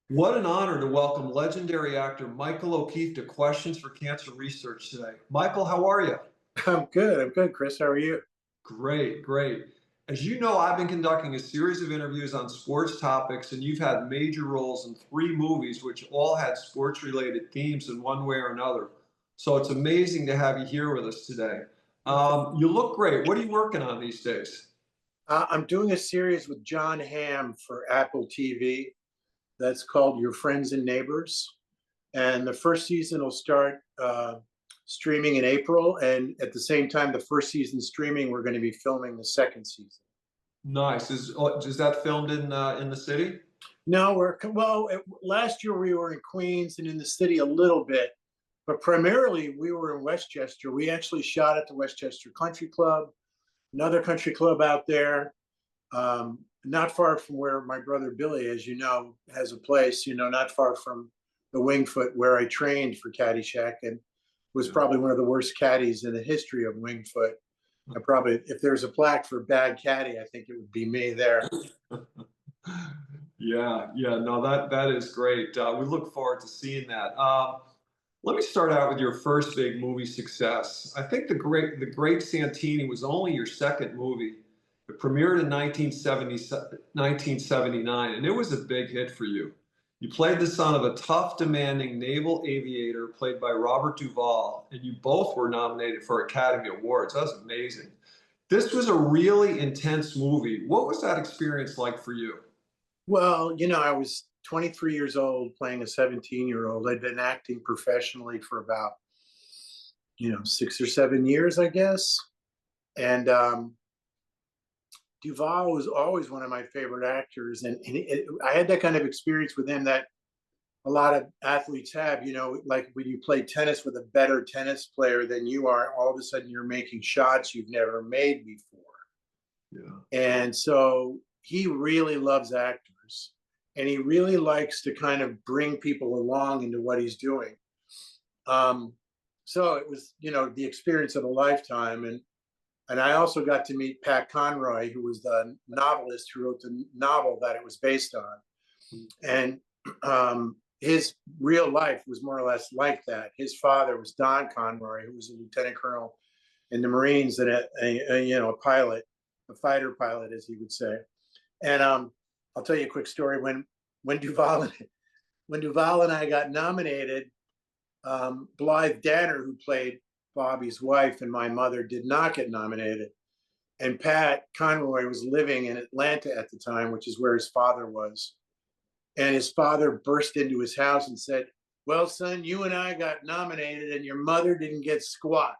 What an honor to welcome legendary actor Michael O'Keefe to Questions for Cancer Research today. Michael, how are you? I'm good. I'm good, Chris. How are you? Great, great. As you know, I've been conducting a series of interviews on sports topics, and you've had major roles in three movies, which all had sports related themes in one way or another. So it's amazing to have you here with us today. You look great. What are you working on these days? I'm doing a series with John Hamm for Apple TV that's called Your Friends and Neighbors. And the first season will start streaming in April. And at the same time, the first season streaming, we're going to be filming the second season. Nice. Is that filmed in the city? No, last year we were in Queens and in the city a little bit, but primarily we were in Westchester. We actually shot at the Westchester Country Club, another country club out there. Not far from where my brother Billy, as you know, has a place, not far from the Wingfoot where I trained for Caddyshack and was probably one of the worst caddies in the history of Wingfoot. I probably, if there's a plaque for bad caddy, I think it would be me there. Yeah, yeah, no, that is great. We look forward to seeing that. Let me start out with your first big movie success. I think the Great Santini was only your second movie. It premiered in 1979, and it was a big hit for you. You played the son of a tough, demanding naval aviator played by Robert Duvall, and you both were nominated for Academy Awards. That was amazing. This was a really intense movie. What was that experience like for you? Well, I was 23 years old playing a 17-year-old. I'd been acting professionally for about, 6 or 7 years, I guess. And Duvall was always one of my favorite actors. I had that kind of experience with him that a lot of athletes have, like when you play tennis with a better tennis player than you are, all of a sudden you're making shots you've never made before. Yeah. And so he really loves actors and he really likes to kind of bring people along into what he's doing. Um, so it was, the experience of a lifetime. And I also got to meet Pat Conroy, who was the novelist who wrote the novel that it was based on. And his real life was more or less like that. His father was Don Conroy, who was a lieutenant colonel in the Marines and a pilot, a fighter pilot, as he would say. And I'll tell you a quick story. When Duvall and I got nominated, Blythe Danner, who played Bobby's wife and my mother, did not get nominated. And Pat Conroy was living in Atlanta at the time, which is where his father was. And his father burst into his house and said, "Well, son, you and I got nominated and your mother didn't get squat."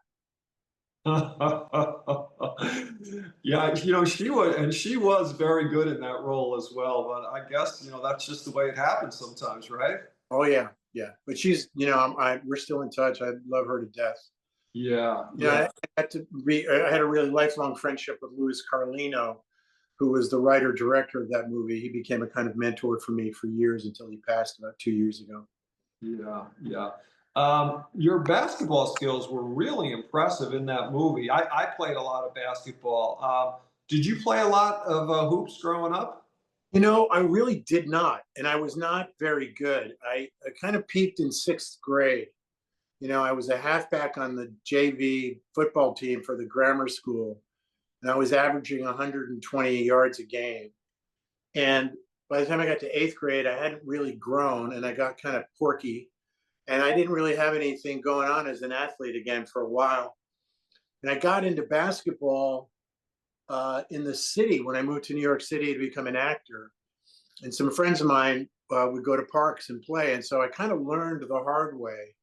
Yeah, she was very good in that role as well. But I guess, that's just the way it happens sometimes, right? Oh, yeah. Yeah. But she's, we're still in touch. I love her to death. Yeah, I yeah. I had a really lifelong friendship with Louis Carlino, who was the writer director of that movie. He became a kind of mentor for me for years until he passed about 2 years ago. Yeah, yeah. Your basketball skills were really impressive in that movie. I played a lot of basketball. Did you play a lot of hoops growing up? I really did not, and I was not very good. I kind of peaked in sixth grade. I was a halfback on the JV football team for the grammar school, and I was averaging 120 yards a game. And by the time I got to eighth grade, I hadn't really grown, and I got kind of porky, and I didn't really have anything going on as an athlete again for a while. And I got into basketball in the city when I moved to New York City to become an actor. And some friends of mine would go to parks and play. And so I kind of learned the hard way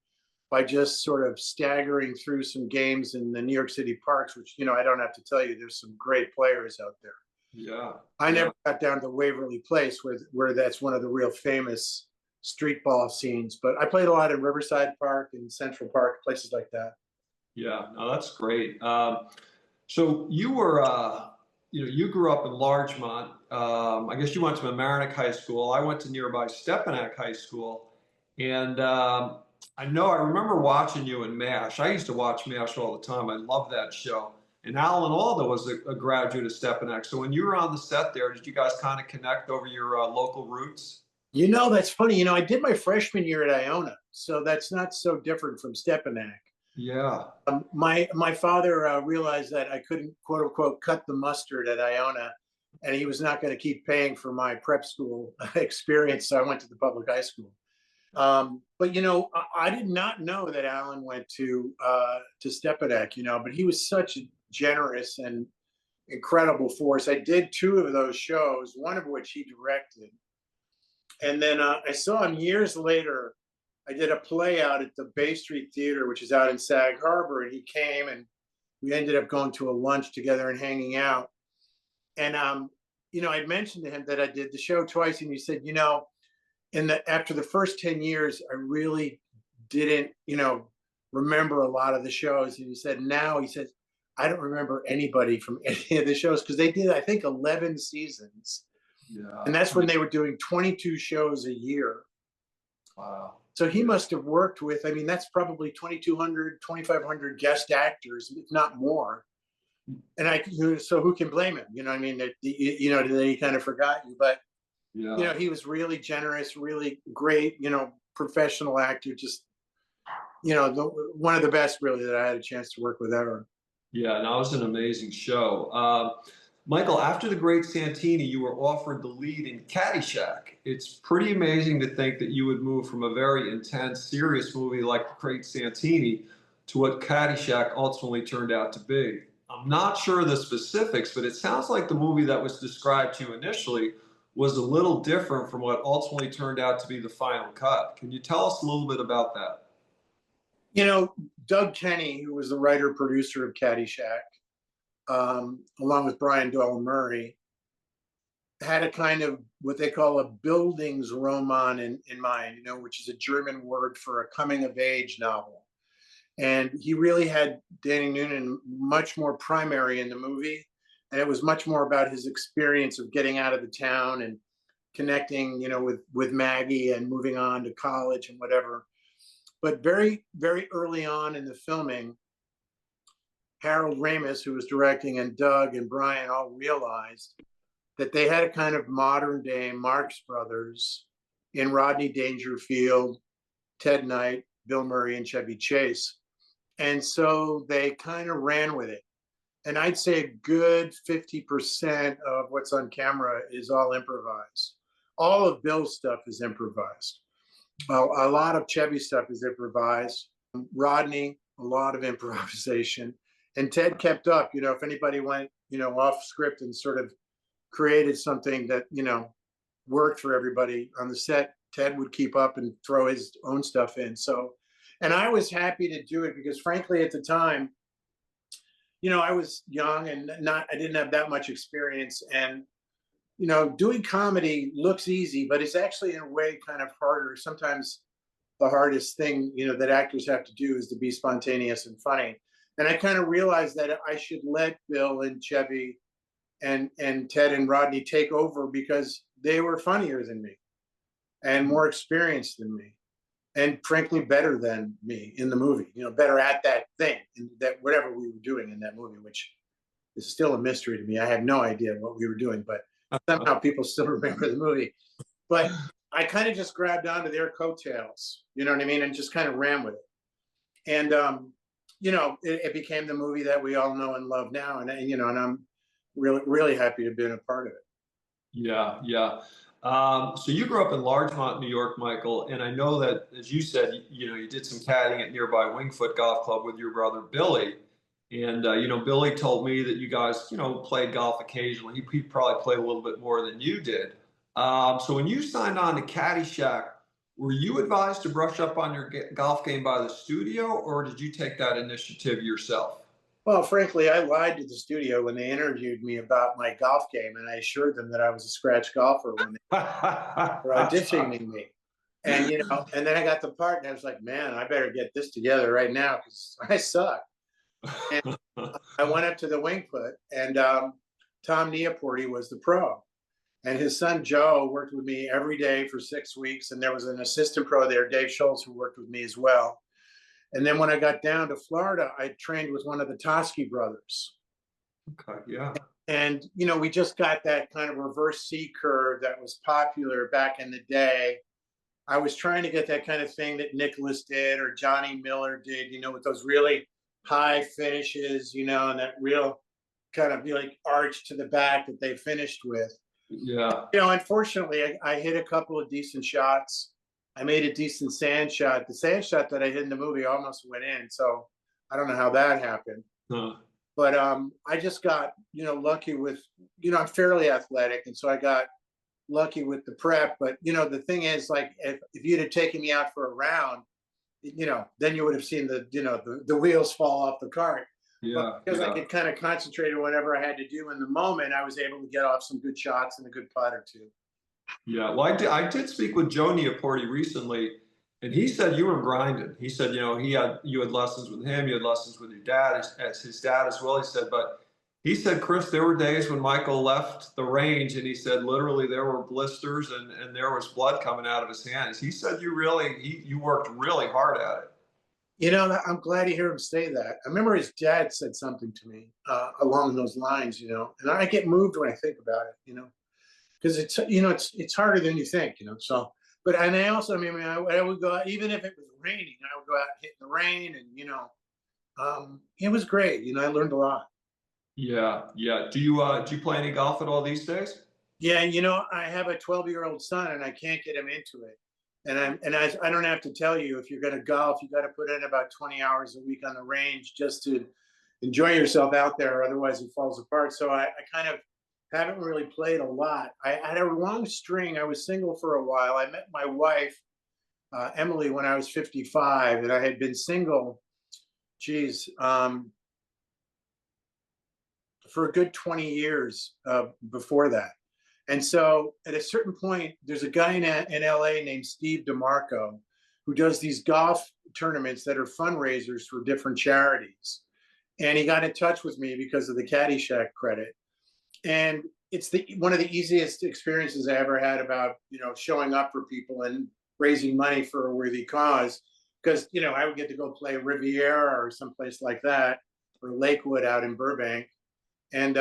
by just sort of staggering through some games in the New York City parks, which, I don't have to tell you, there's some great players out there. Yeah, I yeah. never got down to Waverly Place, where that's one of the real famous street ball scenes. But I played a lot in Riverside Park and Central Park, places like that. Yeah, no, that's great. So you grew up in Larchmont. I guess you went to Mamaroneck High School. I went to nearby Stepanak High School, and I remember watching you in MASH. I used to watch MASH all the time. I love that show. And Alan Alda was a graduate of Stepanak. So when you were on the set there, did you guys kind of connect over your local roots? You know, that's funny. You know, I did my freshman year at Iona, so that's not so different from Stepanak. Yeah. My father realized that I couldn't, quote unquote, cut the mustard at Iona, and he was not going to keep paying for my prep school experience, so I went to the public high school. But you know, I did not know that Alan went to Stepanak. You know, but he was such a generous and incredible force. I did two of those shows, one of which he directed, and then I saw him years later. I did a play out at the Bay Street Theater, which is out in Sag Harbor, and he came and we ended up going to a lunch together and hanging out. And you know, I mentioned to him that I did the show twice, and he said, you know, after the first 10 years, I really didn't, you know, remember a lot of the shows. And he said, now he says, I don't remember anybody from any of the shows because they did, I think, 11 seasons. Yeah. And that's when they were doing 22 shows a year. Wow. So he must have worked with, I mean, that's probably 2,200, 2,500 guest actors, if not more. And so who can blame him? You know, I mean, you know, that he kind of forgot you, but, Yeah. you know, he was really generous, really great, you know, professional actor, just, you know, one of the best really that I had a chance to work with ever. Yeah, and that was an amazing show. Michael, after the Great Santini, you were offered the lead in Caddyshack. It's pretty amazing to think that you would move from a very intense, serious movie like the Great Santini to what Caddyshack ultimately turned out to be. I'm not sure of the specifics, but it sounds like the movie that was described to you initially was a little different from what ultimately turned out to be the final cut. Can you tell us a little bit about that? You know, Doug Kenny, who was the writer producer of Caddyshack, along with Brian Doyle Murray, had a kind of what they call a Bildungsroman in mind, you know, which is a German word for a coming of age novel. And he really had Danny Noonan much more primary in the movie. And it was much more about his experience of getting out of the town and connecting, you know, with Maggie and moving on to college and whatever. But very, very early on in the filming, Harold Ramis, who was directing, and Doug and Brian all realized that they had a kind of modern day Marx Brothers in Rodney Dangerfield, Ted Knight, Bill Murray, and Chevy Chase. And so they kind of ran with it. And I'd say a good 50% of what's on camera is all improvised. All of Bill's stuff is improvised. A lot of Chevy stuff is improvised. Rodney, a lot of improvisation. And Ted kept up. You know, if anybody went, you know, off script and sort of created something that, you know, worked for everybody on the set, Ted would keep up and throw his own stuff in. So, and I was happy to do it because frankly, at the time, you know, I was young and I didn't have that much experience. And, you know, doing comedy looks easy, but it's actually in a way kind of harder. Sometimes the hardest thing, you know, that actors have to do is to be spontaneous and funny. And I kind of realized that I should let Bill and Chevy and Ted and Rodney take over because they were funnier than me and more experienced than me. And frankly, better than me in the movie, you know, better at that thing, that whatever we were doing in that movie, which is still a mystery to me. I had no idea what we were doing, but somehow people still remember the movie. But I kind of just grabbed onto their coattails, you know what I mean, and just kind of ran with it. And you know, it became the movie that we all know and love now, and you know, and I'm really, really happy to have been a part of it. Yeah, yeah. So you grew up in Larchmont, New York, Michael, and I know that, as you said, you know, you did some caddying at nearby Wingfoot Golf Club with your brother Billy. And you know, Billy told me that you guys, you know, played golf occasionally. He probably played a little bit more than you did. So when you signed on to Caddyshack, were you advised to brush up on your golf game by the studio, or did you take that initiative yourself? Well, frankly, I lied to the studio when they interviewed me about my golf game, and I assured them that I was a scratch golfer when they were auditioning me. And you know, and then I got the part, and I was like, "Man, I better get this together right now because I suck." And I went up to the Wingfoot, and Tom Neaporti was the pro, and his son Joe worked with me every day for 6 weeks, and there was an assistant pro there, Dave Schultz, who worked with me as well. And then when I got down to Florida, I trained with one of the Toschi brothers. Okay, yeah. And, you know, we just got that kind of reverse C curve that was popular back in the day. I was trying to get that kind of thing that Nicholas did or Johnny Miller did, you know, with those really high finishes, you know, and that real kind of like arch to the back that they finished with. Yeah. You know, unfortunately, I hit a couple of decent shots. I made a decent sand shot. The sand shot that I hit in the movie almost went in. So I don't know how that happened. Huh. But I just got, you know, lucky with, you know, I'm fairly athletic. And so I got lucky with the prep. But, you know, the thing is, like, if you'd have taken me out for a round, you know, then you would have seen the, you know, the wheels fall off the cart. But Yeah. because I Yeah. could kind of concentrate on whatever I had to do in the moment, I was able to get off some good shots and a good putt or two. Yeah, well, I did speak with Joe Neaporti recently, and he said you were grinding. He said, you know, you had lessons with him, you had lessons with your dad, as his dad as well. He said, but he said, Chris, there were days when Michael left the range, and he said literally there were blisters and there was blood coming out of his hands. He said you worked really hard at it. You know, I'm glad to hear him say that. I remember his dad said something to me along those lines, you know, and I get moved when I think about it, you know, because it's, you know, it's harder than you think, you know. So, but and I also, I mean, I would go out, even if it was raining, I would go out and hit in the rain, and you know, it was great. You know, I learned a lot. Yeah, yeah. Do you play any golf at all these days? Yeah, you know, I have a 12-year-old son, and I can't get him into it. And I don't have to tell you, if you're going to golf, you got to put in about 20 hours a week on the range just to enjoy yourself out there. Otherwise, it falls apart. So I kind of haven't really played a lot. I had a long string. I was single for a while. I met my wife, Emily, when I was 55, and I had been single, geez, for a good 20 years before that. And so at a certain point, there's a guy in LA named Steve DeMarco who does these golf tournaments that are fundraisers for different charities. And he got in touch with me because of the Caddyshack credit. And it's one of the easiest experiences I ever had about, you know, showing up for people and raising money for a worthy cause. Because, you know, I would get to go play Riviera or someplace like that, or Lakewood out in Burbank. And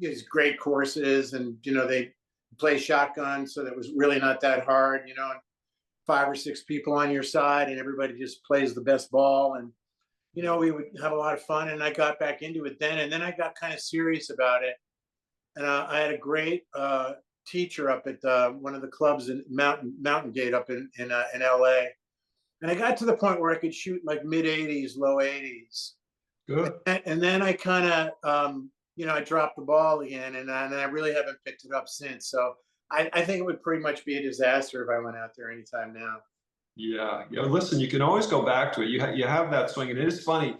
these great courses, and you know, they play shotgun, so that was really not that hard, you know, and 5 or 6 people on your side, and everybody just plays the best ball. And you know, we would have a lot of fun, and I got back into it then, and then I got kind of serious about it. And I had a great teacher up at one of the clubs in Mountain Gate up in LA, and I got to the point where I could shoot like mid 80s, low 80s. Good. And then I kind of you know, I dropped the ball again, and I really haven't picked it up since. So I think it would pretty much be a disaster if I went out there anytime now. Yeah, yeah. Listen, you can always go back to it. You have that swing, and it is funny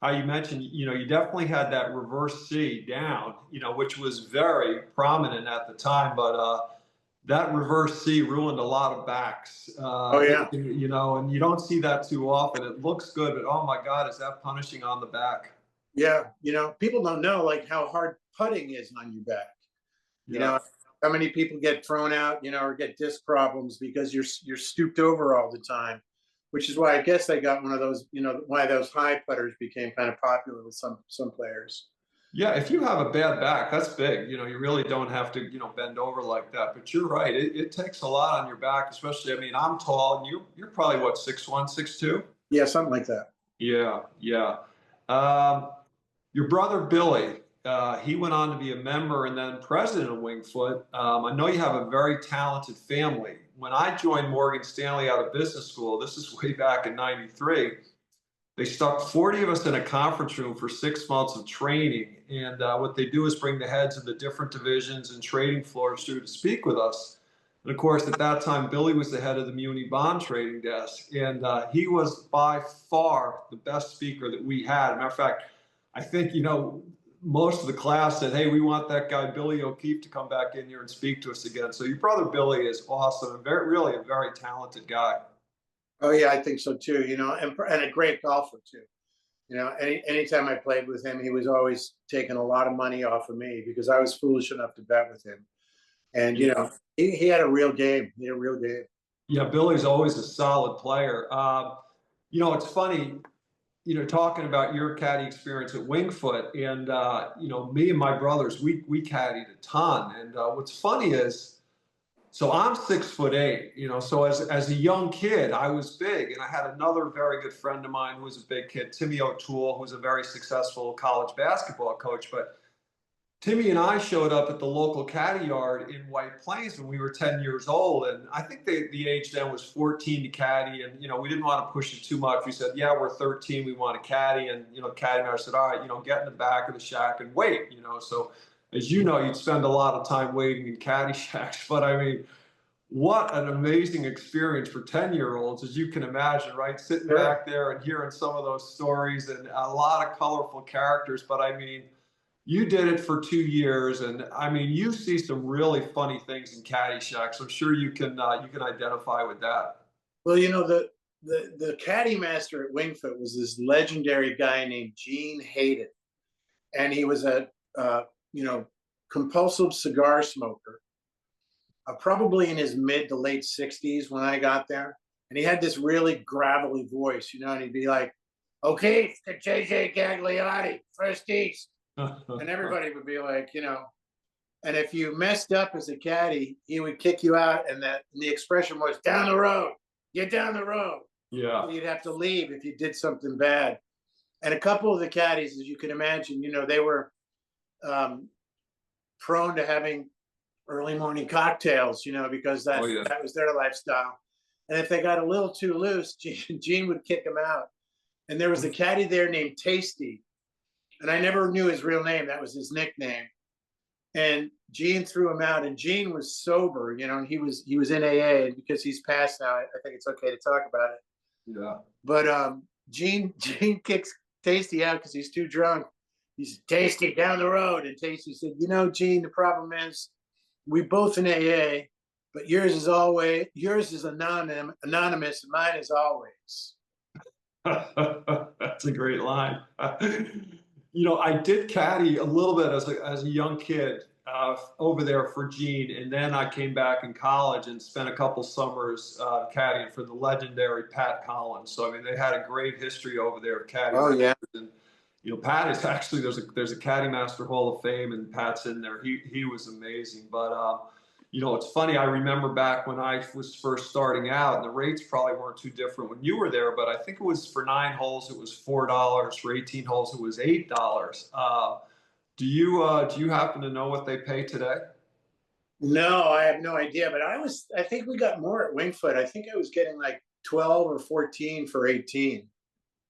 how you mentioned. You know, you definitely had that reverse C down. You know, which was very prominent at the time, but that reverse C ruined a lot of backs. Oh yeah, You know, and you don't see that too often. It looks good, but oh my God, is that punishing on the back? yeah. You know, people don't know like how hard putting is on your back. You Yeah. know, how many people get thrown out, you know, or get disc problems because you're stooped over all the time, which is why I guess they got one of those, you know, why those high putters became kind of popular with some players. Yeah, if you have a bad back, that's big. You know, you really don't have to, you know, bend over like that. But you're right. It takes a lot on your back, especially. I mean, I'm tall, and you're probably what, 6'1", 6'2"? Yeah, something like that. Yeah, yeah. Um, your brother Billy, he went on to be a member and then president of Wingfoot. I know you have a very talented family. When I joined Morgan Stanley out of business school, this is way back in '93. They stuck 40 of us in a conference room for 6 months of training. And what they do is bring the heads of the different divisions and trading floors through to speak with us. And of course, at that time, Billy was the head of the Muni Bond trading desk. And he was by far the best speaker that we had. As a matter of fact, I think, you know, most of the class said, hey, we want that guy, Billy O'Keefe, to come back in here and speak to us again. So your brother Billy is awesome and really a very talented guy. Oh yeah, I think so too. You know, and a great golfer too. You know, anytime I played with him, he was always taking a lot of money off of me because I was foolish enough to bet with him. And you know, he had a real game. He had a real game. Yeah, Billy's always a solid player. You know, it's funny. talking about your caddy experience at Wingfoot, and me and my brothers, we caddied a ton. And what's funny is, so I'm 6'8", so as a young kid, I was big, and I had another very good friend of mine who was a big kid, Timmy O'Toole, who's a very successful college basketball coach. But Timmy and I showed up at the local caddy yard in White Plains when we were 10 years old. And I think the age then was 14 to caddy. And, we didn't want to push it too much. We said, yeah, we're 13. We want to caddy. And, caddy and I said, all right, get in the back of the shack and wait, So as you know, you'd spend a lot of time waiting in caddy shacks. But I mean, what an amazing experience for 10-year-olds, as you can imagine, right? Sitting back there and hearing some of those stories and a lot of colorful characters. But I mean, you did it for 2 years, and I mean, you see some really funny things in Caddyshack. So I'm sure you can identify with that. Well, the caddy master at Wingfoot was this legendary guy named Gene Hayden, and he was a compulsive cigar smoker, probably in his mid to late 60s when I got there, and he had this really gravelly voice, and he'd be like, "Okay, JJ Gagliotti, first east." And everybody would be like, and if you messed up as a caddy, he would kick you out. And the expression was down the road, get down the road. Yeah. So you'd have to leave if you did something bad. And a couple of the caddies, as you can imagine, they were prone to having early morning cocktails, because that was their lifestyle. And if they got a little too loose, Gene would kick them out. And there was a caddy there named Tasty. And I never knew his real name. That was his nickname. And Gene threw him out. And Gene was sober, and he was in AA. And because he's passed now, I think it's okay to talk about it. Yeah. But Gene kicks Tasty out because he's too drunk. He said, "Tasty, down the road." And Tasty said, "Gene, the problem is we both in AA, but yours is anonymous, and mine is always." That's a great line. I did caddy a little bit as a young kid over there for Gene, and then I came back in college and spent a couple summers caddying for the legendary Pat Collins. So I mean, they had a great history over there of caddying. Oh yeah. And, Pat is actually there's a Caddy Master Hall of Fame, and Pat's in there. He was amazing. But it's funny. I remember back when I was first starting out, and the rates probably weren't too different when you were there. But I think it was for 9 holes, it was $4. For 18 holes, it was $8. Do you happen to know what they pay today? No, I have no idea. But I think we got more at Wingfoot. I think I was getting like 12 or 14 for 18.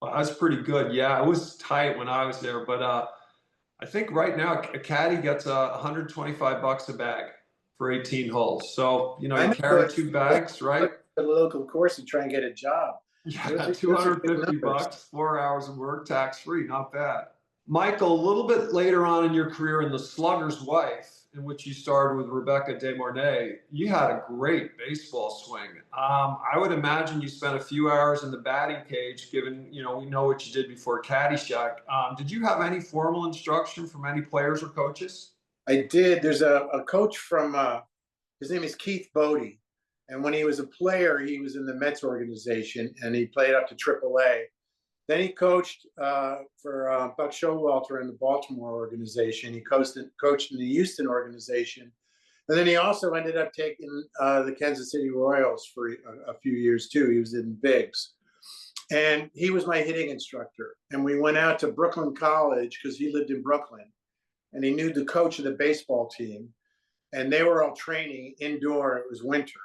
Well, that's pretty good. Yeah, it was tight when I was there. But I think right now a caddy gets $125 a bag for 18 holes. So, you carry 2 bags, right? The local course and try and get a job. Yeah, $250, 4 hours of work, tax-free, not bad. Michael, a little bit later on in your career in The Slugger's Wife, in which you starred with Rebecca De Mornay, you had a great baseball swing. I would imagine you spent a few hours in the batting cage, given, we know what you did before Caddyshack. Did you have any formal instruction from any players or coaches? I did. There's a coach from, his name is Keith Bodie. And when he was a player, he was in the Mets organization, and he played up to AAA. Then he coached for Buck Showalter in the Baltimore organization. He coached in the Houston organization. And then he also ended up taking the Kansas City Royals for a few years too. He was in Biggs. And he was my hitting instructor. And we went out to Brooklyn College because he lived in Brooklyn. And he knew the coach of the baseball team. And they were all training indoor. It was winter.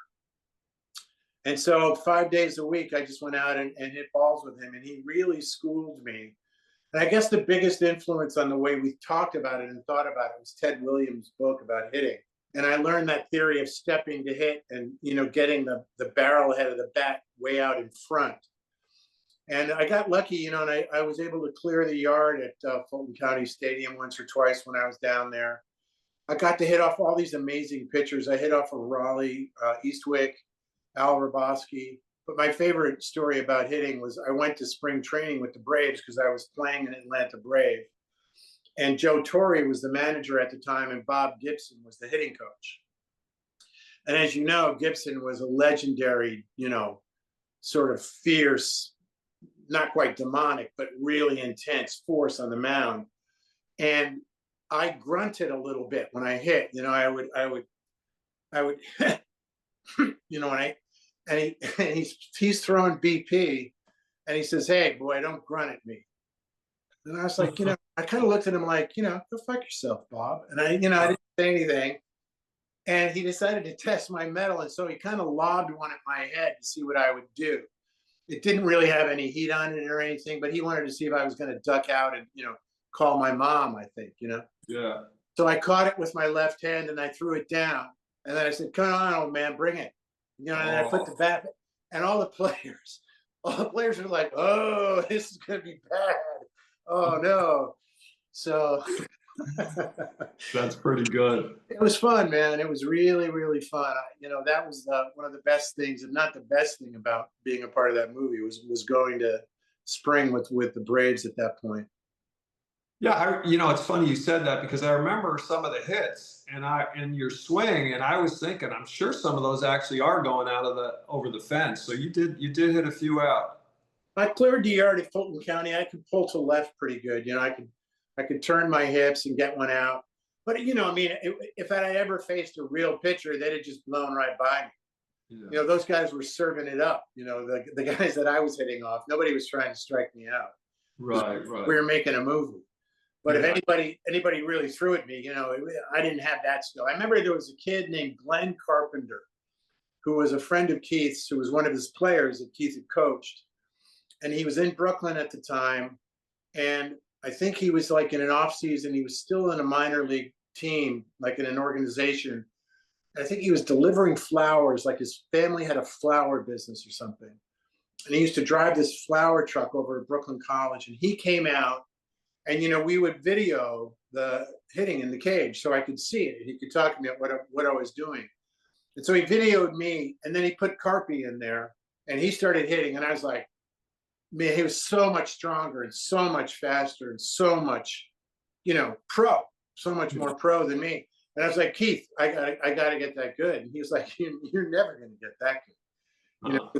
And so 5 days a week, I just went out and hit balls with him. And he really schooled me. And I guess the biggest influence on the way we talked about it and thought about it was Ted Williams' book about hitting. And I learned that theory of stepping to hit and, getting the barrel head of the bat way out in front. And I got lucky, and I was able to clear the yard at Fulton County Stadium once or twice when I was down there. I got to hit off all these amazing pitchers. I hit off of Raleigh, Eastwick, Al Raboski. But my favorite story about hitting was I went to spring training with the Braves because I was playing in Atlanta Brave. And Joe Torre was the manager at the time, and Bob Gibson was the hitting coach. And as you know, Gibson was a legendary, sort of fierce, not quite demonic, but really intense force on the mound. And I grunted a little bit when I hit. You know, I would, you know, and he's throwing BP, and he says, "Hey, boy, don't grunt at me." And I was like, you know, I kind of looked at him like, you know, go fuck yourself, Bob. And I, you know, I didn't say anything. And he decided to test my metal, and so he kind of lobbed one at my head to see what I would do. It didn't really have any heat on it or anything, but he wanted to see if I was going to duck out and, you know, call my mom, I think, you know. Yeah. So I caught it with my left hand and I threw it down. And then I said, "Come on, old man, bring it." You know, and I put the bat, and all the players are like, "Oh, this is going to be bad. Oh, no." So That's pretty good. it was fun, man. It was really, really fun. You know, that was one of the best things, and not the best thing about being a part of that movie was going to spring with the Braves at that point. Yeah, you know, it's funny you said that because I remember some of the hits and your swing, and I was thinking, I'm sure some of those actually are going out of the over the fence. So you did hit a few out. I cleared the yard at Fulton County. I could pull to left pretty good. You know, I could turn my hips and get one out. But you know, I mean, if I had ever faced a real pitcher, they'd have just blown right by me. Yeah. You know, those guys were serving it up. You know, the guys that I was hitting off, nobody was trying to strike me out. Right, right. We were making a movie. But Yeah. if anybody really threw at me, you know, I didn't have that skill. I remember there was a kid named Glenn Carpenter, who was a friend of Keith's, who was one of his players that Keith had coached. And he was in Brooklyn at the time. And I think he was like in an off season. He was still in a minor league team, like in an organization. I think he was delivering flowers, like his family had a flower business or something. And he used to drive this flower truck over to Brooklyn College. And he came out, and, you know, we would video the hitting in the cage so I could see it. He could talk to me about what I was doing. And so he videoed me, and then he put Carpy in there, and he started hitting. And I was like, man, he was so much stronger and so much faster and so much, you know, so much more pro than me. And I was like, "Keith, I got to get that good." And he was like, "You're never going to get that good." You know,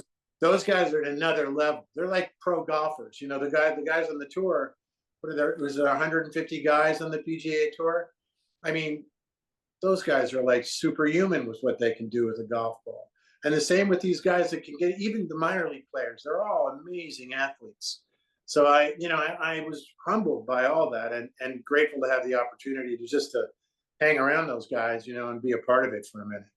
those guys are at another level. They're like pro golfers. You know, the guys on the tour. Was there 150 guys on the PGA Tour? I mean, those guys are like superhuman with what they can do with a golf ball. And the same with these guys that can get, even the minor league players. They're all amazing athletes. So I was humbled by all that, and grateful to have the opportunity to hang around those guys, you know, and be a part of it for a minute.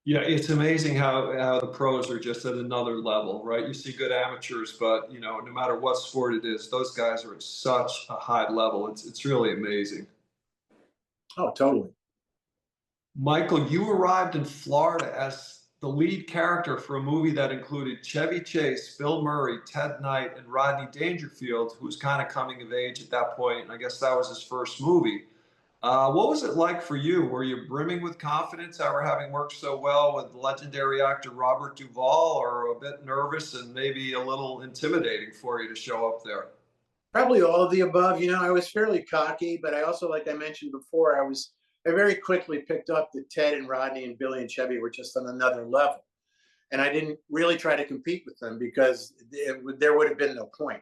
Yeah, it's amazing how the pros are just at another level, right? You see good amateurs, but you know, no matter what sport it is, those guys are at such a high level. It's really amazing. Oh, totally. Michael, you arrived in Florida as the lead character for a movie that included Chevy Chase, Bill Murray, Ted Knight, and Rodney Dangerfield, who was kind of coming of age at that point, and I guess that was his first movie. What was it like for you? Were you brimming with confidence after having worked so well with legendary actor Robert Duvall, or a bit nervous and maybe a little intimidating for you to show up there? Probably all of the above. You know, I was fairly cocky, but I also, like I mentioned before, I very quickly picked up that Ted and Rodney and Billy and Chevy were just on another level. And I didn't really try to compete with them because there would have been no point.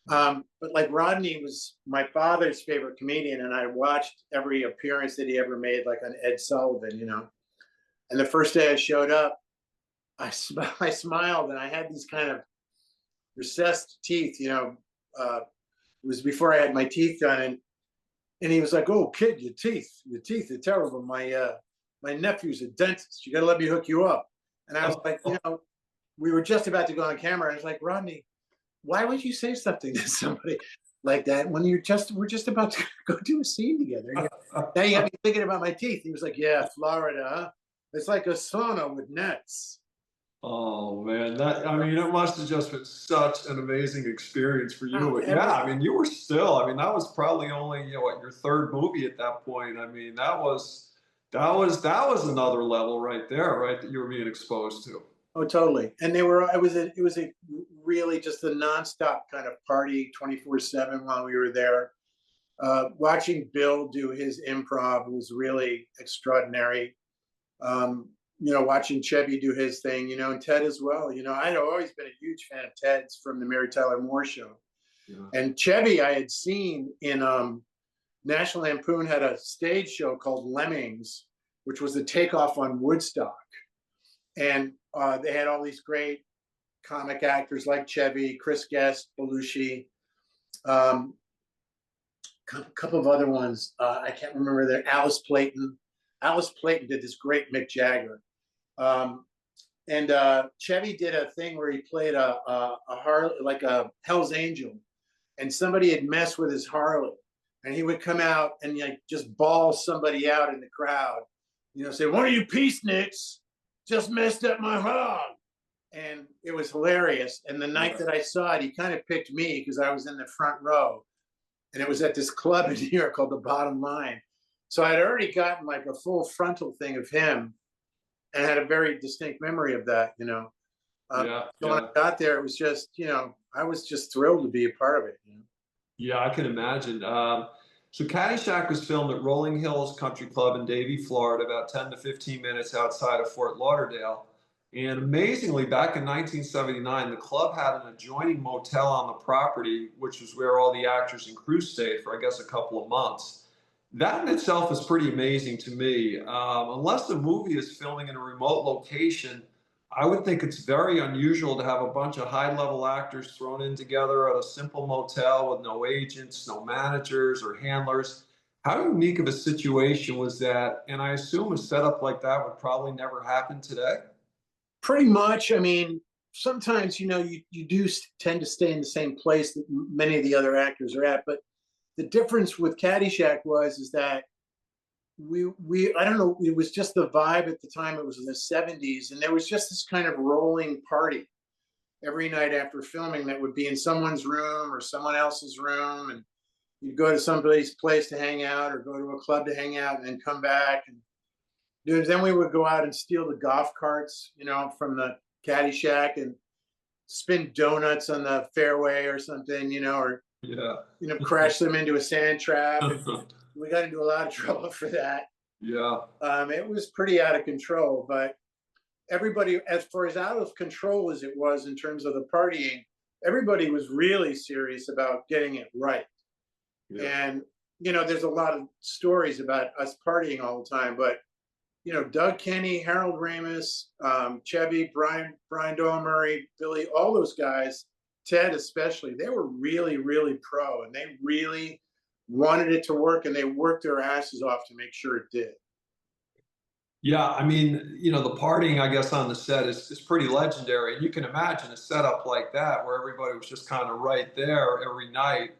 But like Rodney was my father's favorite comedian, and I watched every appearance that he ever made, like on Ed Sullivan, you know. And the first day I showed up, I smiled, and I had these kind of recessed teeth, you know. It was before I had my teeth done, and he was like, "Oh, kid, your teeth are terrible. My nephew's a dentist. You got to let me hook you up." And I was like, you know, we were just about to go on camera. I was like, "Rodney, why would you say something to somebody like that when we're just about to go do a scene together? Now you have me thinking about my teeth." He was like, "Yeah, Florida, huh? It's like a sauna with nets." Oh man, I mean, it must have just been such an amazing experience for you. Oh, But yeah, I mean, you were still, I mean, that was probably only, you know, what, your third movie at that point. I mean, that was another level right there, right? That you were being exposed to. Oh, totally. And it was a really just a nonstop kind of party 24/7 while we were there. Watching Bill do his improv was really extraordinary. watching Chevy do his thing, and Ted as well. I'd always been a huge fan of Ted's from the Mary Tyler Moore Show. Yeah. And Chevy I had seen in National Lampoon had a stage show called Lemmings, which was a takeoff on Woodstock. And they had all these great comic actors like Chevy, Chris Guest, Belushi, a couple of other ones. I can't remember their Alice Playton. Alice Playton did this great Mick Jagger. And Chevy did a thing where he played a Harley, like a Hell's Angel, and somebody had messed with his Harley, and he would come out and just bawl somebody out in the crowd, say, "One of you peaceniks just messed up my hog," and it was hilarious. And the night that I saw it, he kind of picked me because I was in the front row, and it was at this club in New York called the Bottom Line. So I'd already gotten like a full frontal thing of him, and had a very distinct memory of that. So when I got there, it was just, I was just thrilled to be a part of it. Yeah, I can imagine. So Caddyshack was filmed at Rolling Hills Country Club in Davie, Florida, about 10 to 15 minutes outside of Fort Lauderdale. And amazingly, back in 1979, the club had an adjoining motel on the property, which was where all the actors and crew stayed for, I guess, a couple of months. That in itself is pretty amazing to me. Unless the movie is filming in a remote location, I would think it's very unusual to have a bunch of high-level actors thrown in together at a simple motel with no agents, no managers or handlers. How unique of a situation was that? And I assume a setup like that would probably never happen today. Pretty much. I mean, sometimes, you do tend to stay in the same place that many of the other actors are at. But the difference with Caddyshack is that I don't know, it was just the vibe at the time. It was in the 70s, and there was just this kind of rolling party every night after filming that would be in someone's room or someone else's room, and you'd go to somebody's place to hang out or go to a club to hang out and then come back. And then we would go out and steal the golf carts, from the Caddyshack and spin donuts on the fairway or something, or crash them into a sand trap. We got into a lot of trouble for that. Yeah. It was pretty out of control, but everybody, as far as out of control as it was in terms of the partying, everybody was really serious about getting it right. Yeah. And, there's a lot of stories about us partying all the time, but, Doug Kenny, Harold Ramis, Chevy, Brian Doyle Murray, Billy, all those guys, Ted especially, they were really, really pro, and they really wanted it to work, and they worked their asses off to make sure it did. Yeah, I mean, the partying, I guess, on the set is pretty legendary. And you can imagine a setup like that where everybody was just kind of right there every night.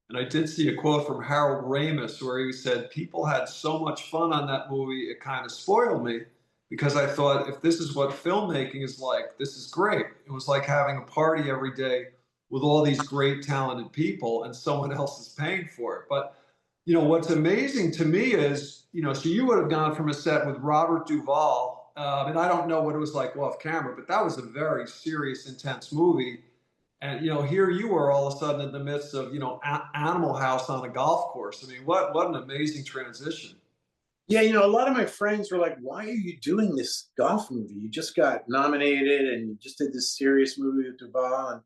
And I did see a quote from Harold Ramis where he said, "People had so much fun on that movie, it kind of spoiled me, because I thought, if this is what filmmaking is like, this is great." It was like having a party every day with all these great talented people, and someone else is paying for it. But what's amazing to me is, so you would have gone from a set with Robert Duvall, and I don't know what it was like off camera, but that was a very serious, intense movie. And here you were all of a sudden in the midst of Animal House on a golf course. I mean, what an amazing transition. Yeah, a lot of my friends were like, "Why are you doing this golf movie? You just got nominated and you just did this serious movie with Duvall."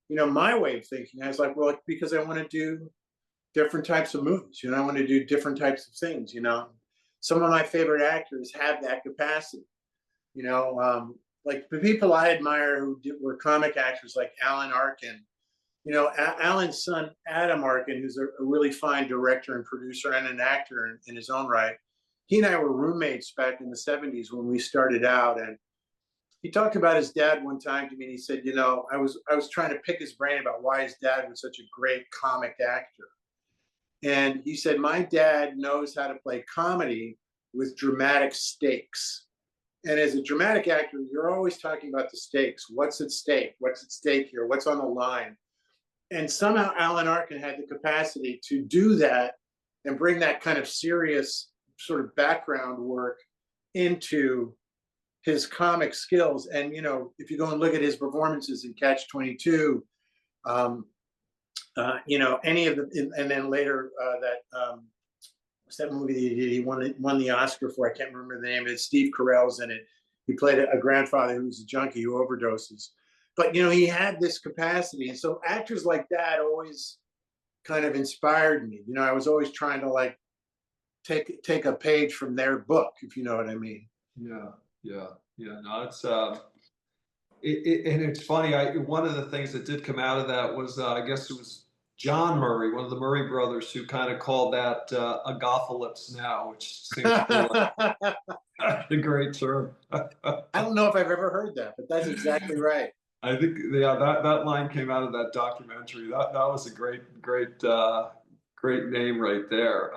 And my way of thinking, I was like, well, because I want to do different types of movies. I want to do different types of things. Some of my favorite actors have that capacity. Like the people I admire who were comic actors, like Alan Arkin. Alan's son, Adam Arkin, who's a really fine director and producer and an actor in his own right. He and I were roommates back in the 70s when we started out. And he talked about his dad one time to me, and he said, I was trying to pick his brain about why his dad was such a great comic actor. And he said, "My dad knows how to play comedy with dramatic stakes. And as a dramatic actor, you're always talking about the stakes. What's at stake? What's at stake here? What's on the line?" And somehow Alan Arkin had the capacity to do that and bring that kind of serious sort of background work into his comic skills. And, if you go and look at his performances in Catch-22, any of the, and then later what's that movie that he did? He won the Oscar for. I can't remember the name. It's Steve Carell's in it. He played a grandfather who's a junkie who overdoses. But you know, he had this capacity, and so actors like that always kind of inspired me. You know, I was always trying to like take a page from their book, if you know what I mean. Yeah, yeah, yeah. No, it's and it's funny. One of the things that did come out of that was I guess it was John Murray, one of the Murray brothers, who kind of called that Agolfalypse Now, which seems to be like I a great term. don't know if I've ever heard that, but that's exactly right. I think yeah, that line came out of that documentary. That was a great name right there.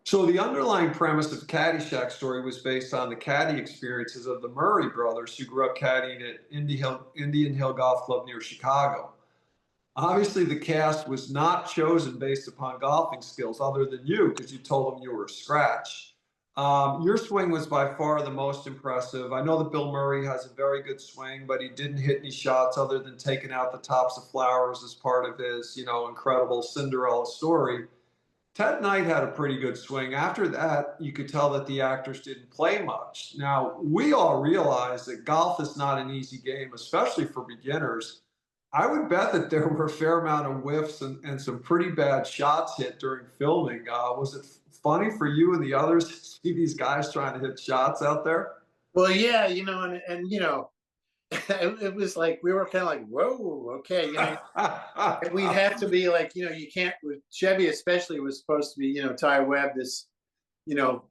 So the underlying premise of the Caddyshack story was based on the caddy experiences of the Murray brothers, who grew up caddying at Indian Hill Golf Club near Chicago. Obviously, the cast was not chosen based upon golfing skills, other than you, because you told them you were a scratch. Your swing was by far the most impressive. I know that Bill Murray has a very good swing, but he didn't hit any shots other than taking out the tops of flowers as part of his, incredible Cinderella story. Ted Knight had a pretty good swing. After that, you could tell that the actors didn't play much. Now, we all realize that golf is not an easy game, especially for beginners. I would bet that there were a fair amount of whiffs and some pretty bad shots hit during filming. Was it funny for you and the others to see these guys trying to hit shots out there? Well, yeah, you know, and you know, it was like we were kind of like, whoa, okay, you know, and we'd have to be like, you know, you can't with Chevy especially was supposed to be, you know, Ty Webb, this, you know,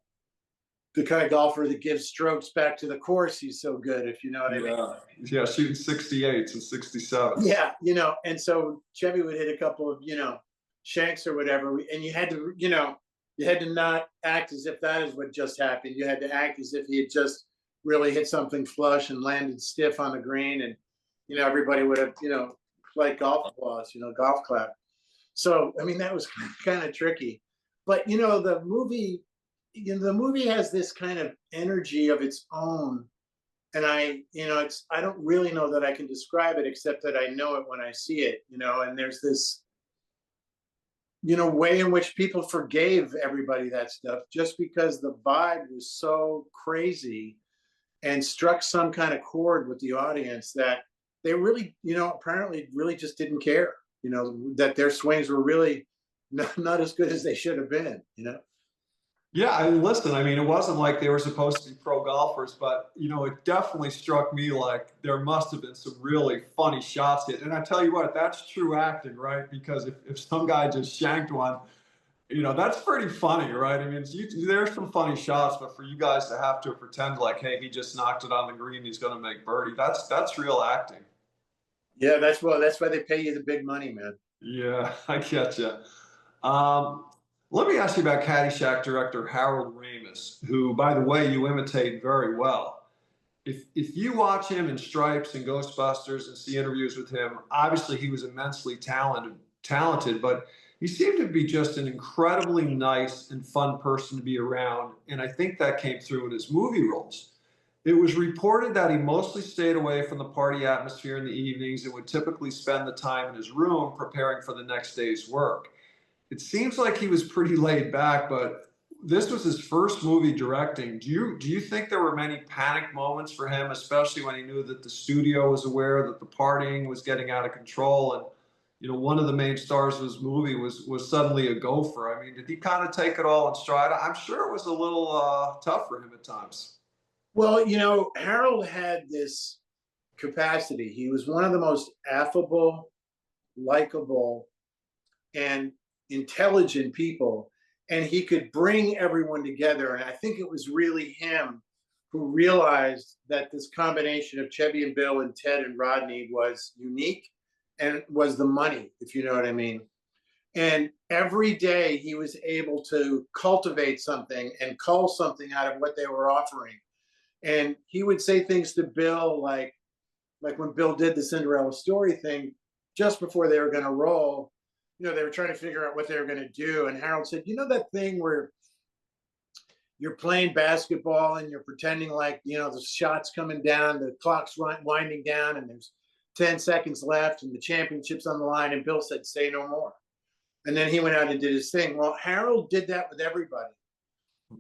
the kind of golfer that gives strokes back to the course. He's so good, if you know what I mean. Yeah, yeah, shooting 68s and 67s. Yeah, you know, and so Chevy would hit a couple of, you know, shanks or whatever, and you had to, you know, you had to not act as if that is what just happened. You had to act as if he had just really hit something flush and landed stiff on the green, and you know, everybody would have, you know, like golf applause, you know, golf clap. So I mean, that was kind of tricky, but you know, the movie has this kind of energy of its own, and you know, I don't really know that I can describe it except that I know it when I see it, you know, and there's this, you know, way in which people forgave everybody that stuff just because the vibe was so crazy and struck some kind of chord with the audience that they really, you know, apparently really just didn't care, you know, that their swings were really not as good as they should have been, you know. Yeah, listen, I mean, it wasn't like they were supposed to be pro golfers, but it definitely struck me like there must have been some really funny shots hit. And I tell you what, that's true acting, right? Because if some guy just shanked one, that's pretty funny, right? I mean, there's some funny shots, but for you guys to have to pretend like, hey, he just knocked it on the green, he's going to make birdie, that's real acting. Yeah, that's why they pay you the big money, man. Yeah, I get you. Let me ask you about Caddyshack director Harold Ramis, who, by the way, you imitate very well. If you watch him in Stripes and Ghostbusters and see interviews with him, obviously he was immensely talented, but he seemed to be just an incredibly nice and fun person to be around, and I think that came through in his movie roles. It was reported that he mostly stayed away from the party atmosphere in the evenings and would typically spend the time in his room preparing for the next day's work. It seems like he was pretty laid back, but this was his first movie directing. Do you think there were many panic moments for him, especially when he knew that the studio was aware that the partying was getting out of control, and one of the main stars of his movie was suddenly a gopher? I mean, did he kind of take it all in stride? I'm sure it was a little tough for him at times. Well, you know, Harold had this capacity. He was one of the most affable, likable, and intelligent people, and he could bring everyone together. And I think it was really him who realized that this combination of Chevy and Bill and Ted and Rodney was unique and was the money, if you know what I mean. And every day he was able to cultivate something and cull something out of what they were offering. And he would say things to Bill like when Bill did the Cinderella story thing, just before they were going to roll, they were trying to figure out what they were going to do. And Harold said, you know, that thing where you're playing basketball and you're pretending like, the shot's coming down, the clock's winding down, and there's 10 seconds left and the championship's on the line. And Bill said, say no more. and then he went out and did his thing. Well, Harold did that with everybody.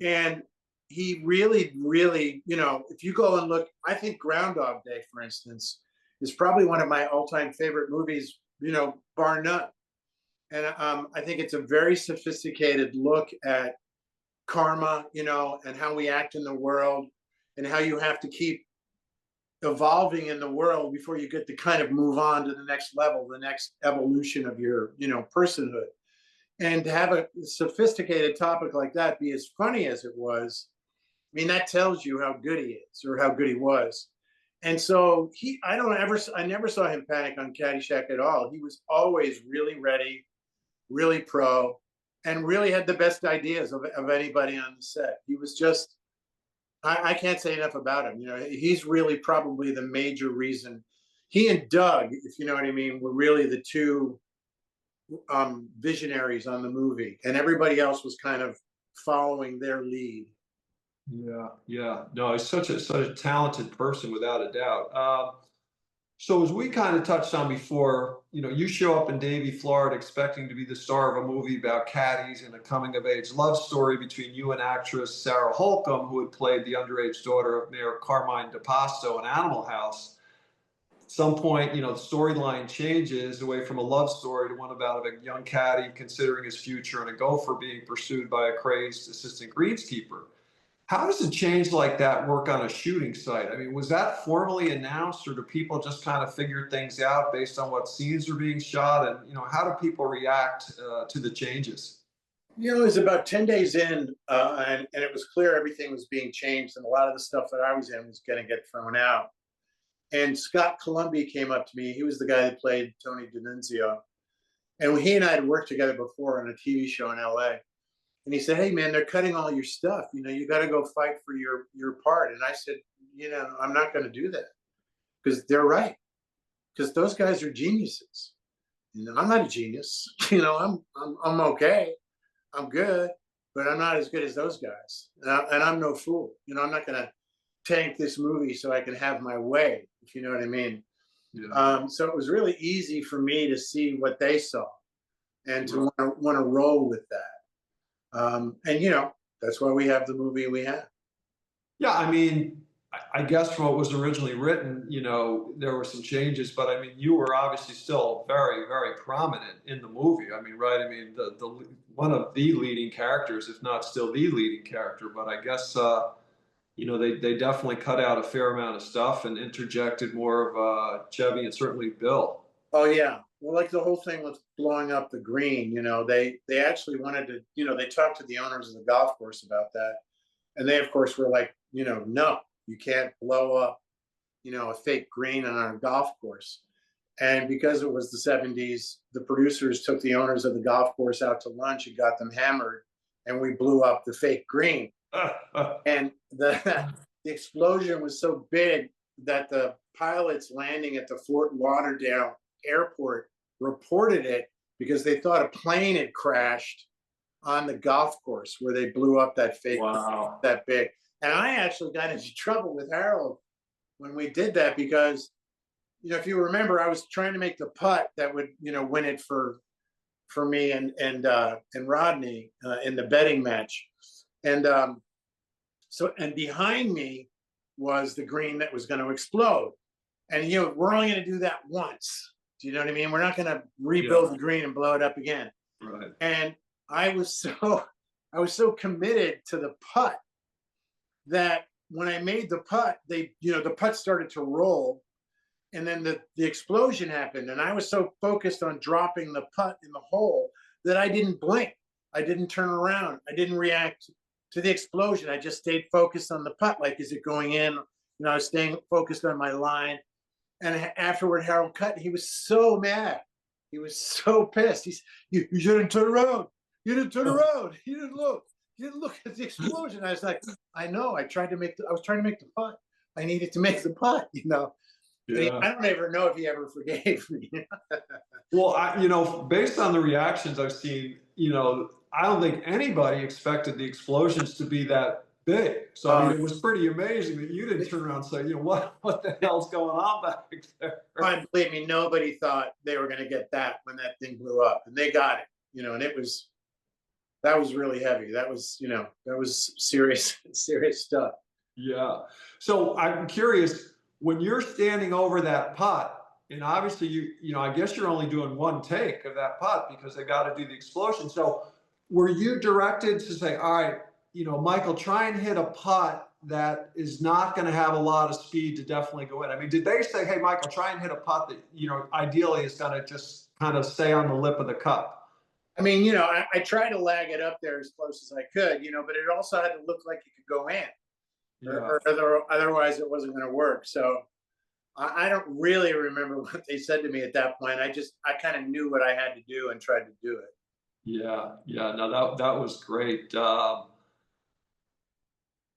And he really, really, you know, if you go and look, I think Groundhog Day, for instance, is probably one of my all-time favorite movies, you know, bar none. And I think it's a very sophisticated look at karma, you know, and how we act in the world, and how you have to keep evolving in the world before you get to kind of move on to the next level, the next evolution of your, you know, personhood. And to have a sophisticated topic like that be as funny as it was, I mean, that tells you how good he is, or how good he was. And so I never saw him panic on Caddyshack at all. He was always really ready, really pro, and really had the best ideas of anybody on the set. He was just, I can't say enough about him. You know, he's really probably the major reason. He and Doug, if you know what I mean, were really the two visionaries on the movie, and everybody else was kind of following their lead. Yeah, yeah. No, he's such a talented person without a doubt. So as we kind of touched on before, you know, you show up in Davie, Florida, expecting to be the star of a movie about caddies and a coming-of-age love story between you and actress Sarah Holcomb, who had played the underage daughter of Mayor Carmine DePasto in Animal House. At some point, you know, the storyline changes away from a love story to one about a young caddy considering his future and a gopher being pursued by a crazed assistant greenskeeper. How does a change like that work on a shooting site? I mean, was that formally announced, or do people just kind of figure things out based on what scenes are being shot? And, you know, how do people react to the changes? You know, it was about 10 days in, and it was clear everything was being changed, and a lot of the stuff that I was in was going to get thrown out. And Scott Columbia came up to me. He was the guy that played Tony D'Annunzio. And he and I had worked together before on a TV show in LA. And he said, "Hey, man, they're cutting all your stuff. You know, you got to go fight for your part." And I said, "You know, I'm not going to do that, because they're right. Because those guys are geniuses. You know, I'm not a genius. You know, I'm okay. I'm good, but I'm not as good as those guys. And I'm no fool. You know, I'm not going to tank this movie so I can have my way, if you know what I mean." Yeah. So it was really easy for me to see what they saw, and to want to roll with that. And you know, that's why we have the movie we have. Yeah, I mean, I guess from what was originally written, you know, there were some changes, but I mean, you were obviously still very, very prominent in the movie. I mean, right? I mean, the one of the leading characters, if not still the leading character. But I guess you know, they definitely cut out a fair amount of stuff and interjected more of Chevy and certainly Bill. Oh yeah. Well, like the whole thing with blowing up the green, you know, they actually wanted to, you know, they talked to the owners of the golf course about that. And they of course were like, you know, no, you can't blow up, you know, a fake green on our golf course. And because it was the 70s, the producers took the owners of the golf course out to lunch and got them hammered, and we blew up the fake green. And the explosion was so big that the pilots landing at the Fort Lauderdale airport reported it, because they thought a plane had crashed on the golf course where they blew up that fake Wow. that big. And I actually got into trouble with Harold when we did that, because, you know, if you remember, I was trying to make the putt that would, you know, win it for me and Rodney in the betting match. And and behind me was the green that was going to explode. And you know, we're only going to do that once. Do you know what I mean? We're not going to rebuild the green and blow it up again. Right. And I was so committed to the putt that when I made the putt, the putt started to roll, and then the explosion happened. And I was so focused on dropping the putt in the hole that I didn't blink. I didn't turn around. I didn't react to the explosion. I just stayed focused on the putt. Like, is it going in? You know, I was staying focused on my line. And afterward, Harold cut. He was so mad. He was so pissed. You didn't turn around. You didn't turn around. You didn't look. You didn't look at the explosion. I was like, I know. I was trying to make the putt. I needed to make the putt, you know. Yeah. I don't ever know if he ever forgave me. Well, you know, based on the reactions I've seen, you know, I don't think anybody expected the explosions to be that big. So I mean, it was pretty amazing that you didn't turn around and say, you know, what the hell's going on back there? Believe me, nobody thought they were going to get that when that thing blew up, and they got it. and that was really heavy. That was, that was serious, serious stuff. Yeah. So I'm curious, when you're standing over that pot, and obviously I guess you're only doing one take of that pot because they got to do the explosion. So were you directed to say, all right, Michael, try and hit a putt that is not going to have a lot of speed to definitely go in? I mean, did they say, hey, Michael, try and hit a putt that, ideally is going to just kind of stay on the lip of the cup? I mean, I tried to lag it up there as close as I could, but it also had to look like it could go in, Yeah. or otherwise it wasn't going to work. So I don't really remember what they said to me at that point. I kind of knew what I had to do and tried to do it. Yeah. Yeah. No, that was great.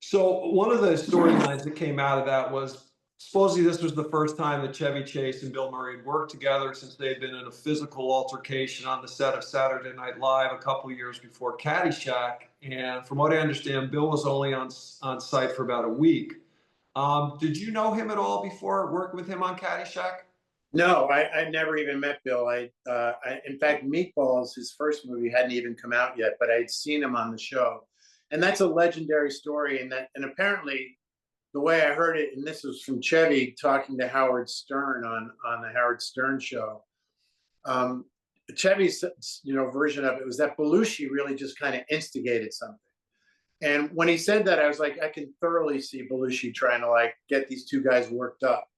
So one of the storylines that came out of that was supposedly this was the first time that Chevy Chase and Bill Murray had worked together since they'd been in a physical altercation on the set of Saturday Night Live a couple of years before Caddyshack. And from what I understand, Bill was only on site for about a week. Did you know him at all before working with him on Caddyshack? No, I never even met Bill. In fact, Meatballs, his first movie, hadn't even come out yet, but I'd seen him on the show. And that's a legendary story. And apparently, the way I heard it, and this was from Chevy talking to Howard Stern on the Howard Stern show. Chevy's version of it was that Belushi really just kind of instigated something. And when he said that, I was like, I can thoroughly see Belushi trying to get these two guys worked up.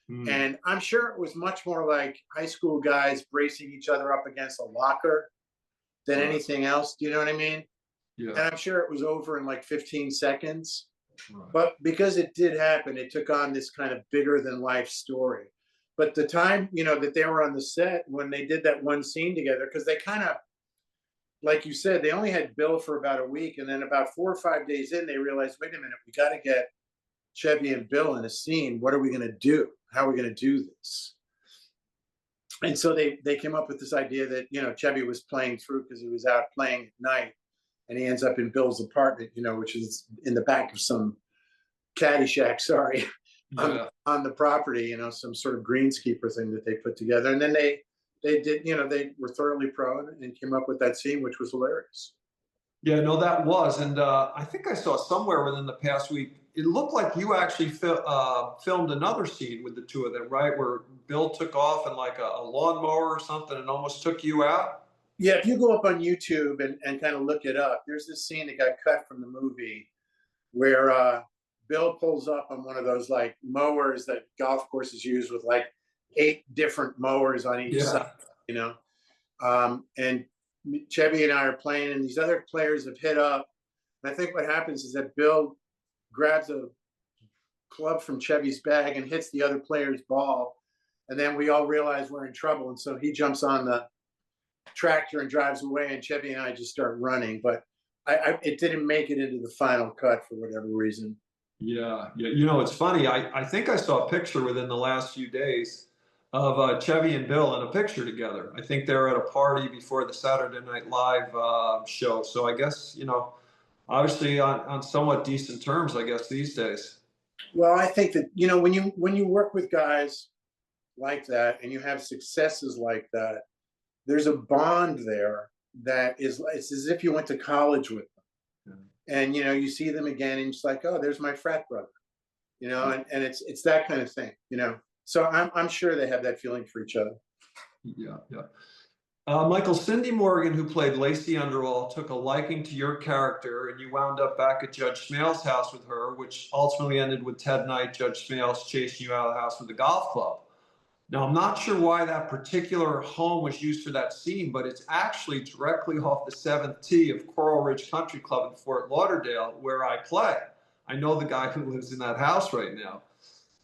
And I'm sure it was much more like high school guys bracing each other up against a locker than anything else. Do you know what I mean? Yeah. And I'm sure it was over in like 15 seconds. Right. But because it did happen, it took on this kind of bigger than life story. But the time, that they were on the set when they did that one scene together, because they kind of, like you said, they only had Bill for about a week. And then about 4 or 5 days in, they realized, wait a minute, we got to get Chevy and Bill in a scene. What are we going to do? How are we going to do this? And so they came up with this idea that, Chevy was playing through because he was out playing at night. And he ends up in Bill's apartment, which is in the back of some Caddyshack, sorry, on the property, some sort of greenskeeper thing that they put together. And then they did, they were thoroughly pro and came up with that scene, which was hilarious. Yeah, no, that was. And I think I saw somewhere within the past week, it looked like you actually filmed another scene with the two of them, right? Where Bill took off in like a lawnmower or something and almost took you out. Yeah, if you go up on YouTube and kind of look it up, there's this scene that got cut from the movie where Bill pulls up on one of those like mowers that golf courses use with like 8 different mowers on each side, and Chevy and I are playing, and these other players have hit up. And I think what happens is that Bill grabs a club from Chevy's bag and hits the other player's ball, and then we all realize we're in trouble, and so he jumps on the tractor and drives away, and Chevy and I just start running. But it didn't make it into the final cut for whatever reason. Yeah. It's funny. I think I saw a picture within the last few days of Chevy and Bill in a picture together. I think they were at a party before the Saturday Night Live show. So I guess, obviously on somewhat decent terms, I guess, these days. Well, I think that, when you work with guys like that and you have successes like that, there's a bond there that it's as if you went to college with them. Yeah. And, you see them again and it's like, oh, there's my frat brother, and it's that kind of thing, So I'm sure they have that feeling for each other. Yeah. Michael, Cindy Morgan, who played Lacey Underall, took a liking to your character, and you wound up back at Judge Smales' house with her, which ultimately ended with Ted Knight, Judge Smales, chasing you out of the house with a golf club. Now, I'm not sure why that particular home was used for that scene, but it's actually directly off the 7th tee of Coral Ridge Country Club in Fort Lauderdale, where I play. I know the guy who lives in that house right now.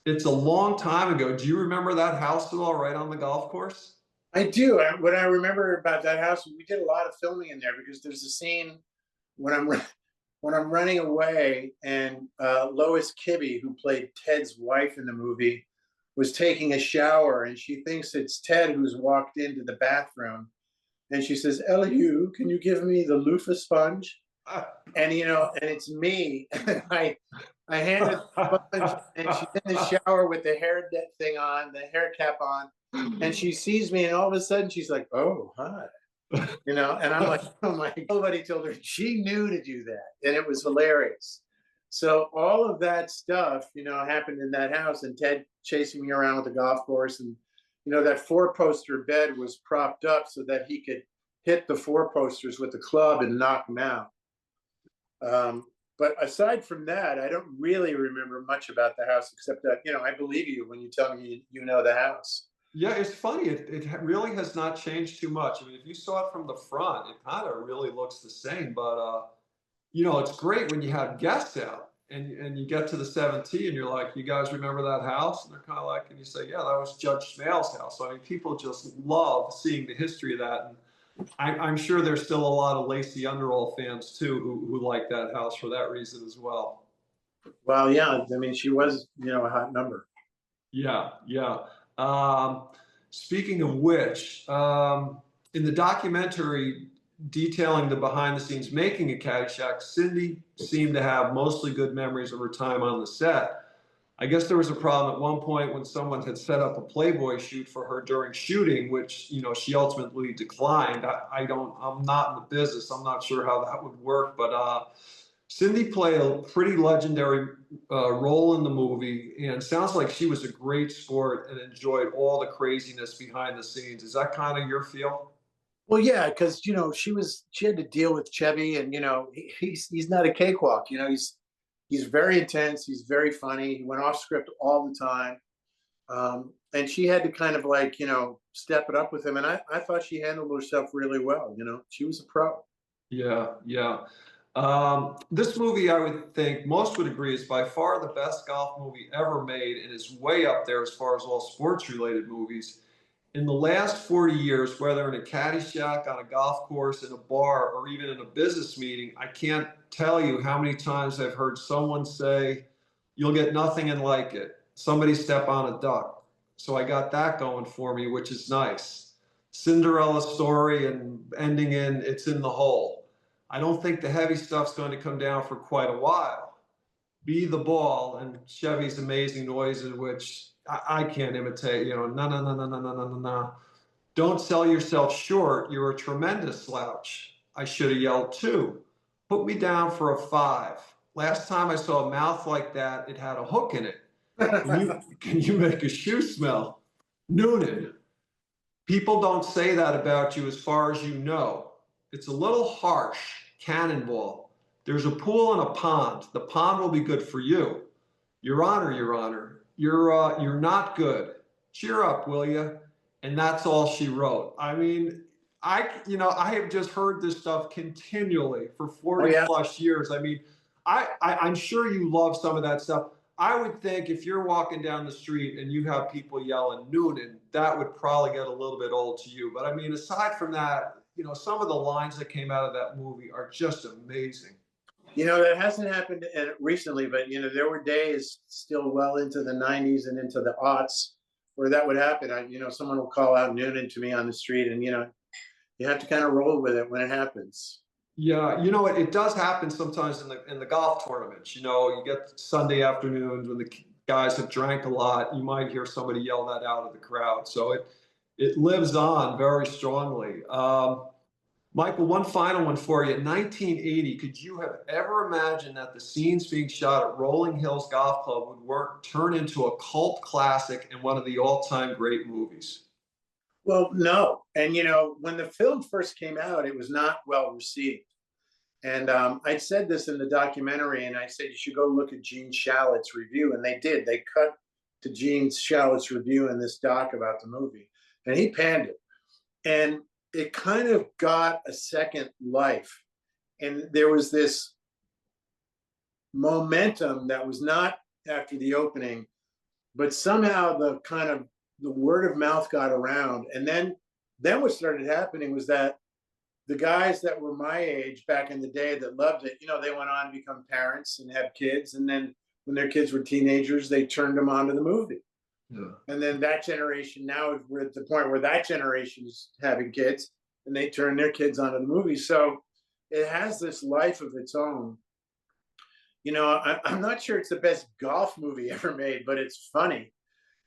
It's a long time ago. Do you remember that house at all, right on the golf course? I do. What I remember about that house, we did a lot of filming in there because there's a scene when I'm running away, and Lois Kibbe, who played Ted's wife in the movie, was taking a shower, and she thinks it's Ted who's walked into the bathroom, and she says, "Elihu, can you give me the loofah sponge?" And and it's me. I hand her the sponge, and she's in the shower with the hair thing on, the hair cap on, and she sees me, and all of a sudden she's like, "Oh, hi." you know, and I'm like, oh my, nobody told her she knew to do that. And it was hilarious. So all of that stuff, you know, happened in that house, and Ted chasing me around with the golf course. And, you know, that 4-poster bed was propped up so that he could hit the 4-posters with the club and knock them out. But aside from that, I don't really remember much about the house, except that, you know, I believe you when you tell me you know the house. Yeah, it's funny. It really has not changed too much. I mean, if you saw it from the front, it kind of really looks the same. But you know, it's great when you have guests out and you get to the 17 and you're like, you guys remember that house? And they're kind of like, and you say, yeah, that was Judge Smale's house. So I mean, people just love seeing the history of that. And I'm sure there's still a lot of Lacey Underall fans too who like that house for that reason as well. Well, yeah, I mean, she was, you know, a hot number. Yeah, yeah. Um, Speaking of which, in the documentary detailing the behind the scenes making of Caddyshack, Cindy seemed to have mostly good memories of her time on the set. I guess there was a problem at one point when someone had set up a Playboy shoot for her during shooting, which, you know, she ultimately declined. I'm not in the business. I'm not sure how that would work, but Cindy played a pretty legendary role in the movie, and sounds like she was a great sport and enjoyed all the craziness behind the scenes. Is that kind of your feel? Well, yeah, because you know she had to deal with Chevy, and you know he's not a cakewalk. You know he's very intense. He's very funny. He went off script all the time, and she had to kind of like, you know, step it up with him. And I thought she handled herself really well. You know, she was a pro. Yeah, yeah. This movie, I would think most would agree, is by far the best golf movie ever made and is way up there as far as all sports related movies. In the last 40 years, whether in a caddy shack, on a golf course, in a bar, or even in a business meeting, I can't tell you how many times I've heard someone say, you'll get nothing and like it. Somebody step on a duck. So I got that going for me, which is nice. Cinderella story and ending in it's in the hole. I don't think the heavy stuff's going to come down for quite a while. Be the ball and Chevy's amazing noises, which I can't imitate. You know, no, no, no, no, no, no, no, no, no. Don't sell yourself short. You're a tremendous slouch. I should have yelled too. Put me down for a 5. Last time I saw a mouth like that, it had a hook in it. Can you make a shoe smell? Noonan. People don't say that about you as far as you know. It's a little harsh. Cannonball. There's a pool and a pond. The pond will be good for you. Your Honor, Your Honor, you're not good. Cheer up, will you? And that's all she wrote. I mean, I have just heard this stuff continually for Oh 40 yeah. plus years. I mean, I'm sure you love some of that stuff. I would think if you're walking down the street and you have people yelling Noonan, that would probably get a little bit old to you. But I mean, aside from that, you know, some of the lines that came out of that movie are just amazing. You know, that hasn't happened recently, but you know, there were days still well into the 90s and into the aughts where that would happen. You know, someone will call out Noonan to me on the street, and you know, you have to kind of roll with it when it happens. Yeah, you know, it does happen sometimes in the golf tournaments. You know, you get Sunday afternoons when the guys have drank a lot. You might hear somebody yell that out of the crowd. So it lives on very strongly. Michael, one final one for you. In 1980, could you have ever imagined that the scenes being shot at Rolling Hills Golf Club would turn into a cult classic and one of the all-time great movies? Well, no. And you know, when the film first came out, it was not well received. And I said this in the documentary, and I said you should go look at Gene Shalit's review, and they did. They cut to Gene Shalit's review in this doc about the movie, and he panned it, and it kind of got a second life, and there was this momentum that was not after the opening, but somehow the kind of the word of mouth got around, and then what started happening was that the guys that were my age back in the day that loved it, you know, they went on to become parents and have kids. And then when their kids were teenagers, they turned them on to the movie. Yeah. And then that generation, now we're at the point where that generation is having kids and they turn their kids onto the movie. So it has this life of its own. You know, I'm not sure it's the best golf movie ever made, but it's funny.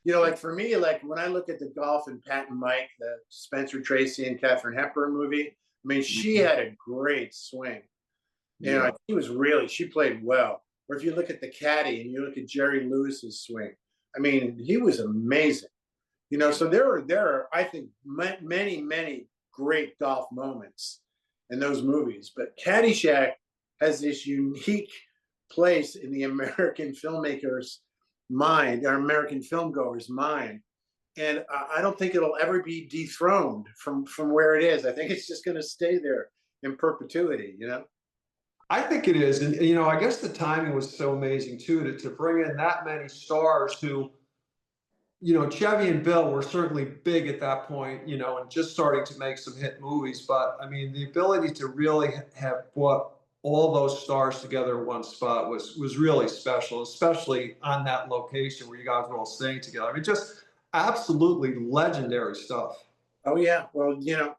You know, like for me, like when I look at the Golf and Pat and Mike, the Spencer Tracy and Katharine Hepburn movie, I mean, she Mhm. had a great swing. You know, Yeah. she was really, she played well. Or if you look at the caddy and you look at Jerry Lewis's swing, I mean, he was amazing. You know, so there are, I think, many, many great golf moments in those movies. But Caddyshack has this unique place in the American filmmaker's mind, our American filmgoer's mind, and I don't think it'll ever be dethroned from where it is. I think it's just going to stay there in perpetuity. You know? I think it is. And, I guess the timing was so amazing too, to bring in that many stars who, Chevy and Bill were certainly big at that point, and just starting to make some hit movies. But I mean, the ability to really have brought all those stars together in one spot was really special, especially on that location where you guys were all staying together. I mean, just absolutely legendary stuff. Oh yeah. Well, you know,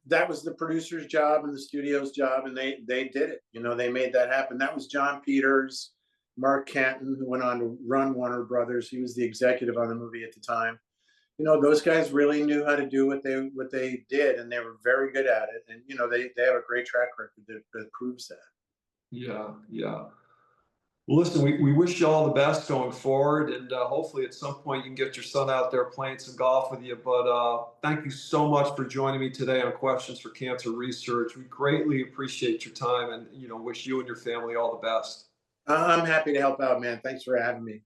that was the producer's job and the studio's job, and they did it. You know, they made that happen. That was John Peters, Mark Canton, who went on to run Warner Brothers. He was the executive on the movie at the time. You know, those guys really knew how to do what they did, and they were very good at it. And you know, they have a great track record that proves that. Yeah, yeah. Well, listen, we wish you all the best going forward, and hopefully at some point you can get your son out there playing some golf with you. But thank you so much for joining me today on Questions for Cancer Research. We greatly appreciate your time, and wish you and your family all the best. I'm happy to help out, man. Thanks for having me.